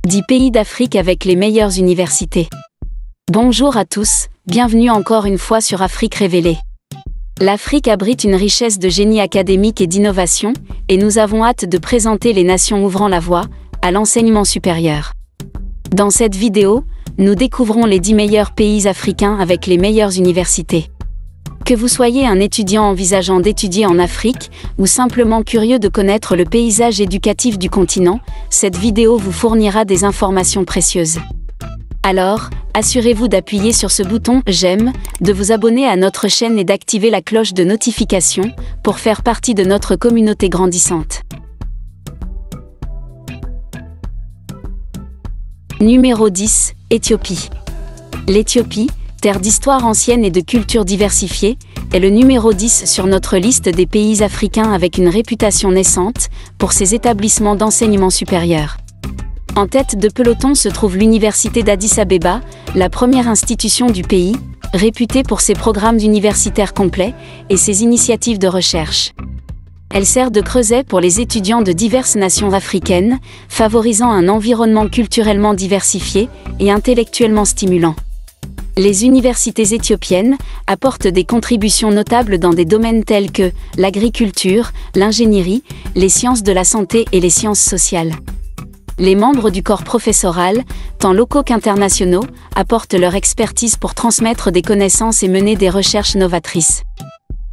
10 pays d'Afrique avec les meilleures universités. Bonjour à tous, bienvenue encore une fois sur Afrique Révélée. L'Afrique abrite une richesse de génie académique et d'innovation, et nous avons hâte de présenter les nations ouvrant la voie à l'enseignement supérieur. Dans cette vidéo, nous découvrons les 10 meilleurs pays africains avec les meilleures universités. Que vous soyez un étudiant envisageant d'étudier en Afrique, ou simplement curieux de connaître le paysage éducatif du continent, cette vidéo vous fournira des informations précieuses. Alors, assurez-vous d'appuyer sur ce bouton « J'aime », de vous abonner à notre chaîne et d'activer la cloche de notification, pour faire partie de notre communauté grandissante. Numéro 10, Éthiopie. L'Éthiopie, terre d'histoire ancienne et de culture diversifiée, est le numéro 10 sur notre liste des pays africains avec une réputation naissante pour ses établissements d'enseignement supérieur. En tête de peloton se trouve l'université d'Addis-Abeba, la première institution du pays, réputée pour ses programmes universitaires complets et ses initiatives de recherche. Elle sert de creuset pour les étudiants de diverses nations africaines, favorisant un environnement culturellement diversifié et intellectuellement stimulant. Les universités éthiopiennes apportent des contributions notables dans des domaines tels que l'agriculture, l'ingénierie, les sciences de la santé et les sciences sociales. Les membres du corps professoral, tant locaux qu'internationaux, apportent leur expertise pour transmettre des connaissances et mener des recherches novatrices.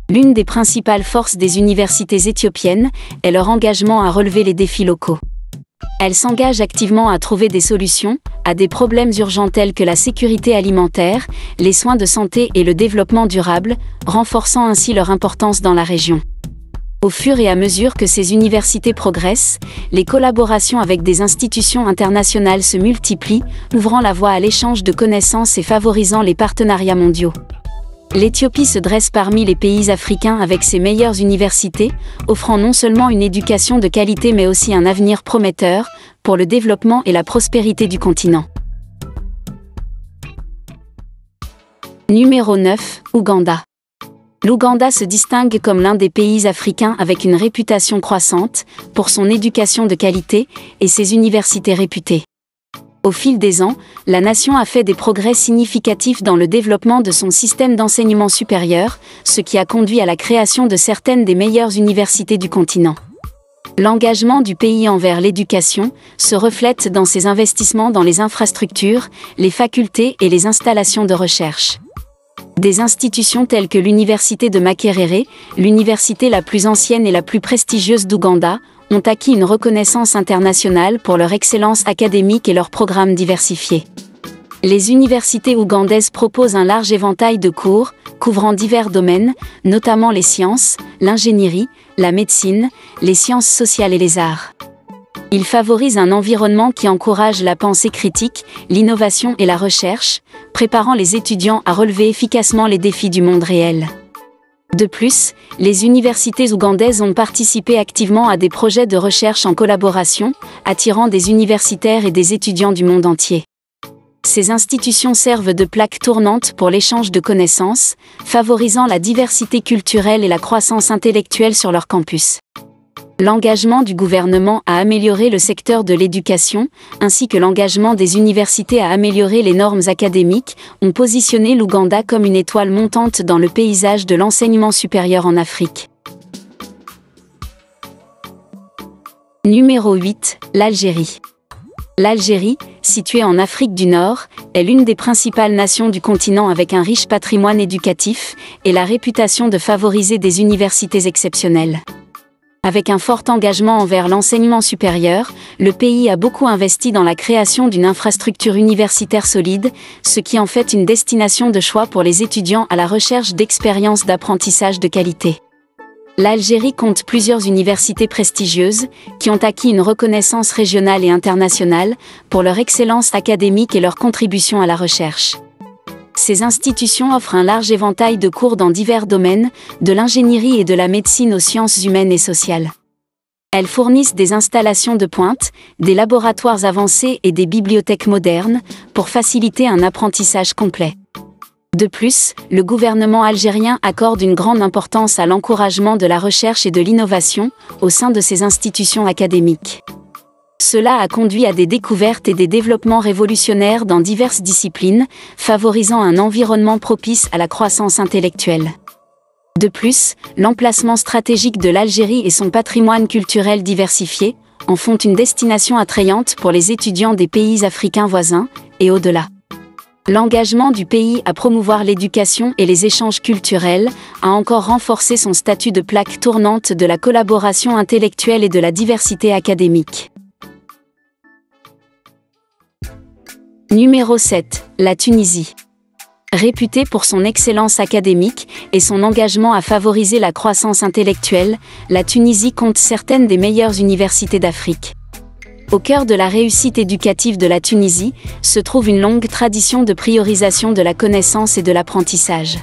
L'une des principales forces des universités éthiopiennes est leur engagement à relever les défis locaux. Elles s'engagent activement à trouver des solutions à des problèmes urgents tels que la sécurité alimentaire, les soins de santé et le développement durable, renforçant ainsi leur importance dans la région. Au fur et à mesure que ces universités progressent, les collaborations avec des institutions internationales se multiplient, ouvrant la voie à l'échange de connaissances et favorisant les partenariats mondiaux. L'Éthiopie se dresse parmi les pays africains avec ses meilleures universités, offrant non seulement une éducation de qualité mais aussi un avenir prometteur pour le développement et la prospérité du continent. Numéro 9, Ouganda. L'Ouganda se distingue comme l'un des pays africains avec une réputation croissante pour son éducation de qualité et ses universités réputées. Au fil des ans, la nation a fait des progrès significatifs dans le développement de son système d'enseignement supérieur, ce qui a conduit à la création de certaines des meilleures universités du continent. L'engagement du pays envers l'éducation se reflète dans ses investissements dans les infrastructures, les facultés et les installations de recherche. Des institutions telles que l'université de Makerere, l'université la plus ancienne et la plus prestigieuse d'Ouganda, ont acquis une reconnaissance internationale pour leur excellence académique et leurs programmes diversifiés. Les universités ougandaises proposent un large éventail de cours, couvrant divers domaines, notamment les sciences, l'ingénierie, la médecine, les sciences sociales et les arts. Ils favorisent un environnement qui encourage la pensée critique, l'innovation et la recherche, préparant les étudiants à relever efficacement les défis du monde réel. De plus, les universités ougandaises ont participé activement à des projets de recherche en collaboration, attirant des universitaires et des étudiants du monde entier. Ces institutions servent de plaque tournante pour l'échange de connaissances, favorisant la diversité culturelle et la croissance intellectuelle sur leur campus. L'engagement du gouvernement à améliorer le secteur de l'éducation, ainsi que l'engagement des universités à améliorer les normes académiques, ont positionné l'Ouganda comme une étoile montante dans le paysage de l'enseignement supérieur en Afrique. Numéro 8, l'Algérie. L'Algérie, située en Afrique du Nord, est l'une des principales nations du continent avec un riche patrimoine éducatif et la réputation de favoriser des universités exceptionnelles. Avec un fort engagement envers l'enseignement supérieur, le pays a beaucoup investi dans la création d'une infrastructure universitaire solide, ce qui en fait une destination de choix pour les étudiants à la recherche d'expériences d'apprentissage de qualité. L'Algérie compte plusieurs universités prestigieuses, qui ont acquis une reconnaissance régionale et internationale, pour leur excellence académique et leur contribution à la recherche. Ces institutions offrent un large éventail de cours dans divers domaines, de l'ingénierie et de la médecine aux sciences humaines et sociales. Elles fournissent des installations de pointe, des laboratoires avancés et des bibliothèques modernes, pour faciliter un apprentissage complet. De plus, le gouvernement algérien accorde une grande importance à l'encouragement de la recherche et de l'innovation, au sein de ses institutions académiques. Cela a conduit à des découvertes et des développements révolutionnaires dans diverses disciplines, favorisant un environnement propice à la croissance intellectuelle. De plus, l'emplacement stratégique de l'Algérie et son patrimoine culturel diversifié en font une destination attrayante pour les étudiants des pays africains voisins, et au-delà. L'engagement du pays à promouvoir l'éducation et les échanges culturels a encore renforcé son statut de plaque tournante de la collaboration intellectuelle et de la diversité académique. Numéro 7. La Tunisie. Réputée pour son excellence académique et son engagement à favoriser la croissance intellectuelle, la Tunisie compte certaines des meilleures universités d'Afrique. Au cœur de la réussite éducative de la Tunisie se trouve une longue tradition de priorisation de la connaissance et de l'apprentissage.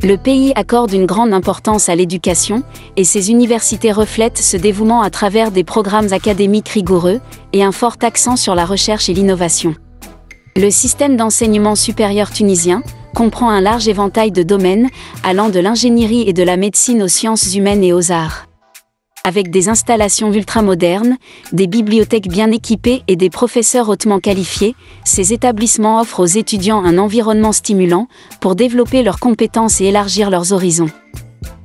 Le pays accorde une grande importance à l'éducation, et ses universités reflètent ce dévouement à travers des programmes académiques rigoureux et un fort accent sur la recherche et l'innovation. Le système d'enseignement supérieur tunisien comprend un large éventail de domaines allant de l'ingénierie et de la médecine aux sciences humaines et aux arts. Avec des installations ultramodernes, des bibliothèques bien équipées et des professeurs hautement qualifiés, ces établissements offrent aux étudiants un environnement stimulant pour développer leurs compétences et élargir leurs horizons.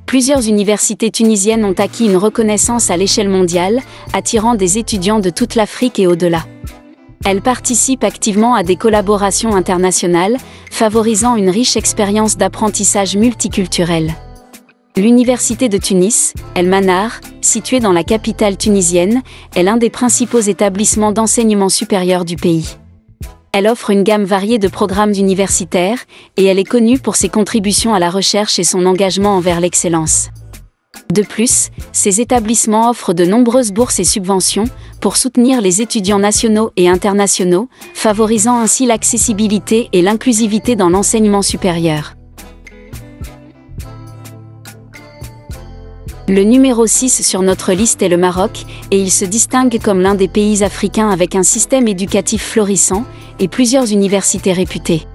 Plusieurs universités tunisiennes ont acquis une reconnaissance à l'échelle mondiale, attirant des étudiants de toute l'Afrique et au-delà. Elles participent activement à des collaborations internationales, favorisant une riche expérience d'apprentissage multiculturel. L'Université de Tunis, El Manar, située dans la capitale tunisienne, est l'un des principaux établissements d'enseignement supérieur du pays. Elle offre une gamme variée de programmes universitaires, et elle est connue pour ses contributions à la recherche et son engagement envers l'excellence. De plus, ces établissements offrent de nombreuses bourses et subventions pour soutenir les étudiants nationaux et internationaux, favorisant ainsi l'accessibilité et l'inclusivité dans l'enseignement supérieur. Le numéro 6 sur notre liste est le Maroc, et il se distingue comme l'un des pays africains avec un système éducatif florissant et plusieurs universités réputées.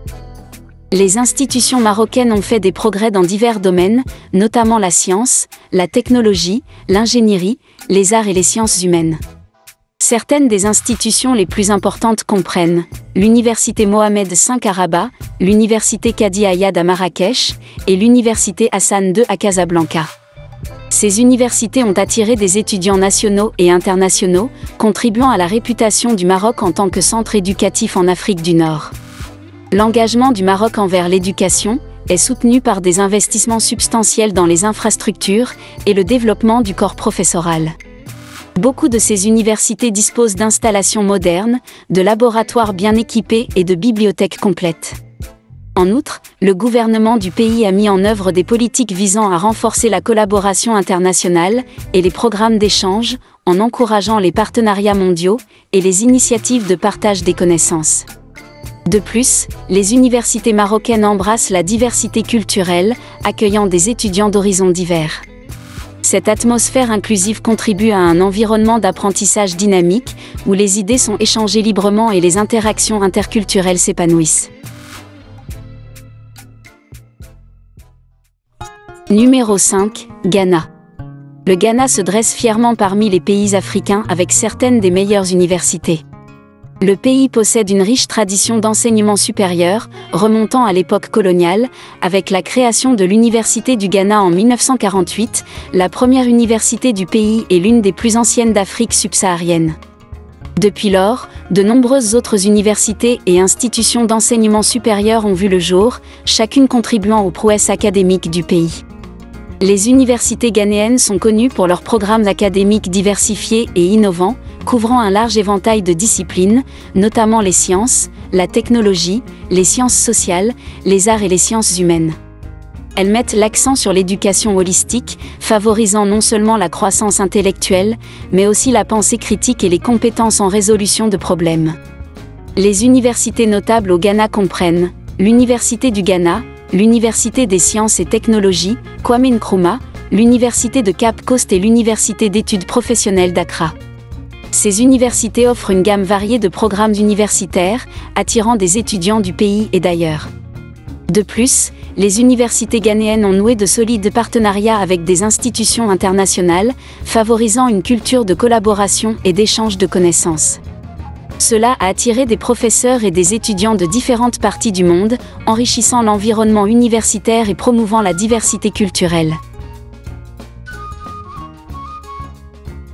Les institutions marocaines ont fait des progrès dans divers domaines, notamment la science, la technologie, l'ingénierie, les arts et les sciences humaines. Certaines des institutions les plus importantes comprennent l'Université Mohamed V à Rabat, l'Université Kadi Ayad à Marrakech et l'Université Hassan II à Casablanca. Ces universités ont attiré des étudiants nationaux et internationaux, contribuant à la réputation du Maroc en tant que centre éducatif en Afrique du Nord. L'engagement du Maroc envers l'éducation est soutenu par des investissements substantiels dans les infrastructures et le développement du corps professoral. Beaucoup de ces universités disposent d'installations modernes, de laboratoires bien équipés et de bibliothèques complètes. En outre, le gouvernement du pays a mis en œuvre des politiques visant à renforcer la collaboration internationale et les programmes d'échange, en encourageant les partenariats mondiaux et les initiatives de partage des connaissances. De plus, les universités marocaines embrassent la diversité culturelle, accueillant des étudiants d'horizons divers. Cette atmosphère inclusive contribue à un environnement d'apprentissage dynamique, où les idées sont échangées librement et les interactions interculturelles s'épanouissent. Numéro 5, Ghana. Le Ghana se dresse fièrement parmi les pays africains avec certaines des meilleures universités. Le pays possède une riche tradition d'enseignement supérieur, remontant à l'époque coloniale, avec la création de l'Université du Ghana en 1948, la première université du pays et l'une des plus anciennes d'Afrique subsaharienne. Depuis lors, de nombreuses autres universités et institutions d'enseignement supérieur ont vu le jour, chacune contribuant aux prouesses académiques du pays. Les universités ghanéennes sont connues pour leurs programmes académiques diversifiés et innovants, couvrant un large éventail de disciplines, notamment les sciences, la technologie, les sciences sociales, les arts et les sciences humaines. Elles mettent l'accent sur l'éducation holistique, favorisant non seulement la croissance intellectuelle, mais aussi la pensée critique et les compétences en résolution de problèmes. Les universités notables au Ghana comprennent l'Université du Ghana, l'Université des sciences et technologies, Kwame Nkrumah, l'Université de Cape Coast et l'Université d'études professionnelles d'Accra. Ces universités offrent une gamme variée de programmes universitaires, attirant des étudiants du pays et d'ailleurs. De plus, les universités ghanéennes ont noué de solides partenariats avec des institutions internationales, favorisant une culture de collaboration et d'échange de connaissances. Cela a attiré des professeurs et des étudiants de différentes parties du monde, enrichissant l'environnement universitaire et promouvant la diversité culturelle.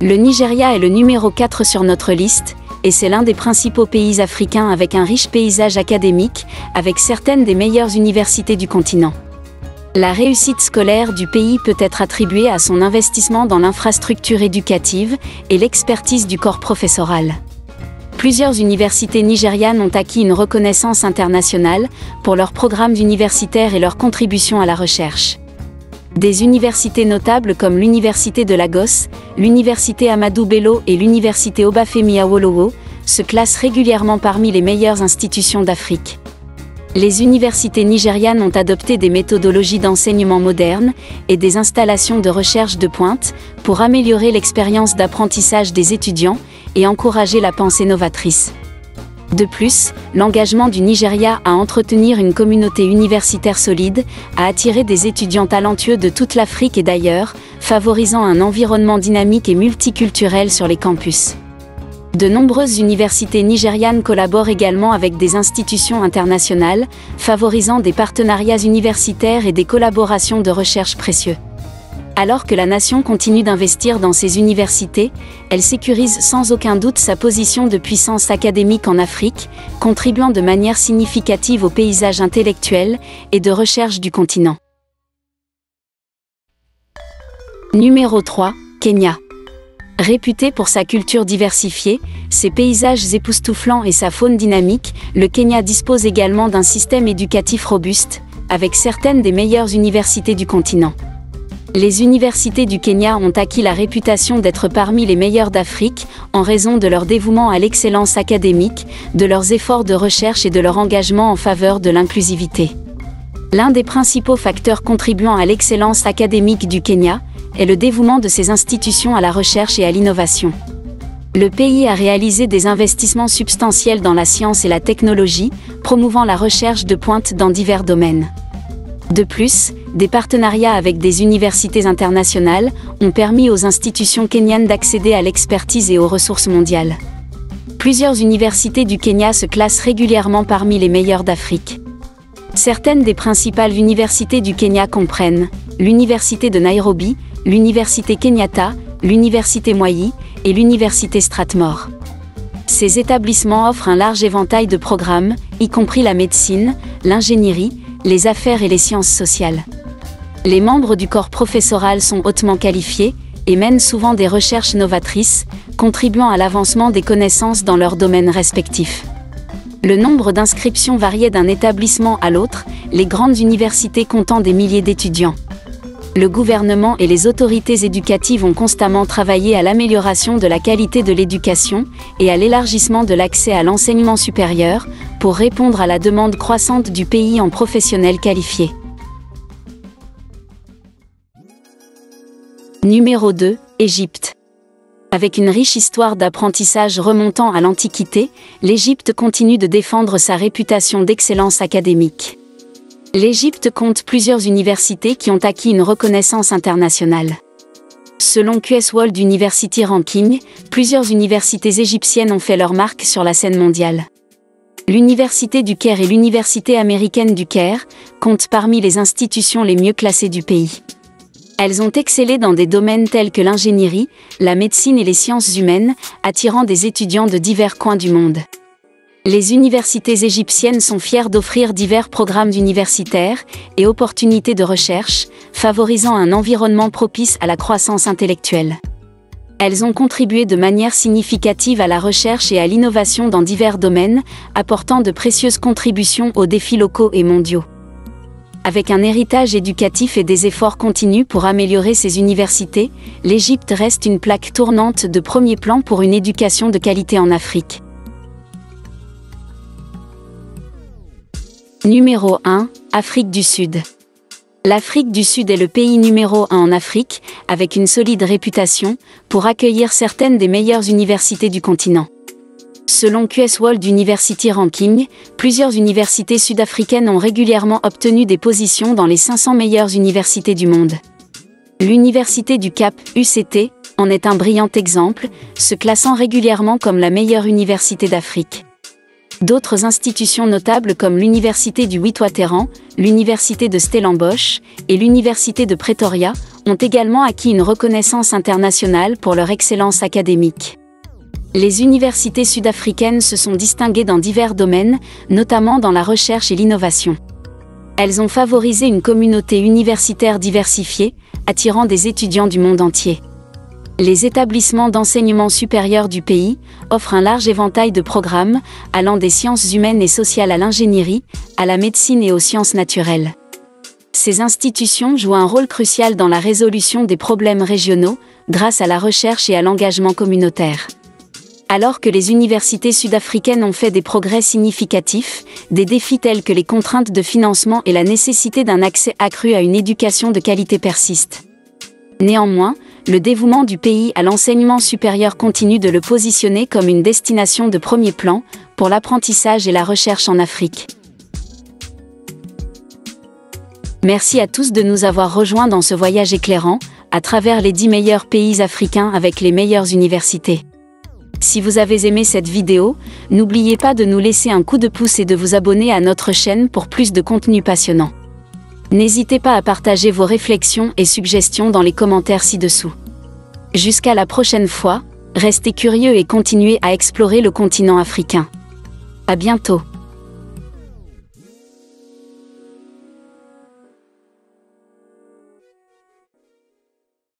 Le Nigeria est le numéro 4 sur notre liste, et c'est l'un des principaux pays africains avec un riche paysage académique, avec certaines des meilleures universités du continent. La réussite scolaire du pays peut être attribuée à son investissement dans l'infrastructure éducative et l'expertise du corps professoral. Plusieurs universités nigérianes ont acquis une reconnaissance internationale pour leurs programmes universitaires et leurs contributions à la recherche. Des universités notables comme l'Université de Lagos, l'Université Ahmadu Bello et l'Université Obafemi Awolowo se classent régulièrement parmi les meilleures institutions d'Afrique. Les universités nigérianes ont adopté des méthodologies d'enseignement modernes et des installations de recherche de pointe pour améliorer l'expérience d'apprentissage des étudiants et encourager la pensée novatrice. De plus, l'engagement du Nigeria à entretenir une communauté universitaire solide a attiré des étudiants talentueux de toute l'Afrique et d'ailleurs, favorisant un environnement dynamique et multiculturel sur les campus. De nombreuses universités nigérianes collaborent également avec des institutions internationales, favorisant des partenariats universitaires et des collaborations de recherche précieux. Alors que la nation continue d'investir dans ses universités, elle sécurise sans aucun doute sa position de puissance académique en Afrique, contribuant de manière significative au paysage intellectuel et de recherche du continent. Numéro 3, Kenya. Réputé pour sa culture diversifiée, ses paysages époustouflants et sa faune dynamique, le Kenya dispose également d'un système éducatif robuste, avec certaines des meilleures universités du continent. Les universités du Kenya ont acquis la réputation d'être parmi les meilleures d'Afrique, en raison de leur dévouement à l'excellence académique, de leurs efforts de recherche et de leur engagement en faveur de l'inclusivité. L'un des principaux facteurs contribuant à l'excellence académique du Kenya est le dévouement de ses institutions à la recherche et à l'innovation. Le pays a réalisé des investissements substantiels dans la science et la technologie, promouvant la recherche de pointe dans divers domaines. De plus, des partenariats avec des universités internationales ont permis aux institutions kenyanes d'accéder à l'expertise et aux ressources mondiales. Plusieurs universités du Kenya se classent régulièrement parmi les meilleures d'Afrique. Certaines des principales universités du Kenya comprennent l'Université de Nairobi, l'Université Kenyatta, l'Université Moi et l'Université Strathmore. Ces établissements offrent un large éventail de programmes, y compris la médecine, l'ingénierie, les affaires et les sciences sociales. Les membres du corps professoral sont hautement qualifiés et mènent souvent des recherches novatrices, contribuant à l'avancement des connaissances dans leurs domaines respectifs. Le nombre d'inscriptions variait d'un établissement à l'autre, les grandes universités comptant des milliers d'étudiants. Le gouvernement et les autorités éducatives ont constamment travaillé à l'amélioration de la qualité de l'éducation et à l'élargissement de l'accès à l'enseignement supérieur, pour répondre à la demande croissante du pays en professionnels qualifiés. Numéro 2, Égypte. Avec une riche histoire d'apprentissage remontant à l'Antiquité, l'Égypte continue de défendre sa réputation d'excellence académique. L'Égypte compte plusieurs universités qui ont acquis une reconnaissance internationale. Selon QS World University Ranking, plusieurs universités égyptiennes ont fait leur marque sur la scène mondiale. L'Université du Caire et l'Université américaine du Caire comptent parmi les institutions les mieux classées du pays. Elles ont excellé dans des domaines tels que l'ingénierie, la médecine et les sciences humaines, attirant des étudiants de divers coins du monde. Les universités égyptiennes sont fières d'offrir divers programmes universitaires et opportunités de recherche, favorisant un environnement propice à la croissance intellectuelle. Elles ont contribué de manière significative à la recherche et à l'innovation dans divers domaines, apportant de précieuses contributions aux défis locaux et mondiaux. Avec un héritage éducatif et des efforts continus pour améliorer ses universités, l'Égypte reste une plaque tournante de premier plan pour une éducation de qualité en Afrique. Numéro 1, Afrique du Sud. L'Afrique du Sud est le pays numéro 1 en Afrique, avec une solide réputation, pour accueillir certaines des meilleures universités du continent. Selon QS World University Ranking, plusieurs universités sud-africaines ont régulièrement obtenu des positions dans les 500 meilleures universités du monde. L'Université du Cap, UCT, en est un brillant exemple, se classant régulièrement comme la meilleure université d'Afrique. D'autres institutions notables comme l'Université du Witwatersrand, l'Université de Stellenbosch et l'Université de Pretoria ont également acquis une reconnaissance internationale pour leur excellence académique. Les universités sud-africaines se sont distinguées dans divers domaines, notamment dans la recherche et l'innovation. Elles ont favorisé une communauté universitaire diversifiée, attirant des étudiants du monde entier. Les établissements d'enseignement supérieur du pays offrent un large éventail de programmes, allant des sciences humaines et sociales à l'ingénierie, à la médecine et aux sciences naturelles. Ces institutions jouent un rôle crucial dans la résolution des problèmes régionaux, grâce à la recherche et à l'engagement communautaire. Alors que les universités sud-africaines ont fait des progrès significatifs, des défis tels que les contraintes de financement et la nécessité d'un accès accru à une éducation de qualité persistent. Néanmoins, le dévouement du pays à l'enseignement supérieur continue de le positionner comme une destination de premier plan pour l'apprentissage et la recherche en Afrique. Merci à tous de nous avoir rejoints dans ce voyage éclairant, à travers les 10 meilleurs pays africains avec les meilleures universités. Si vous avez aimé cette vidéo, n'oubliez pas de nous laisser un coup de pouce et de vous abonner à notre chaîne pour plus de contenu passionnant. N'hésitez pas à partager vos réflexions et suggestions dans les commentaires ci-dessous. Jusqu'à la prochaine fois, restez curieux et continuez à explorer le continent africain. À bientôt.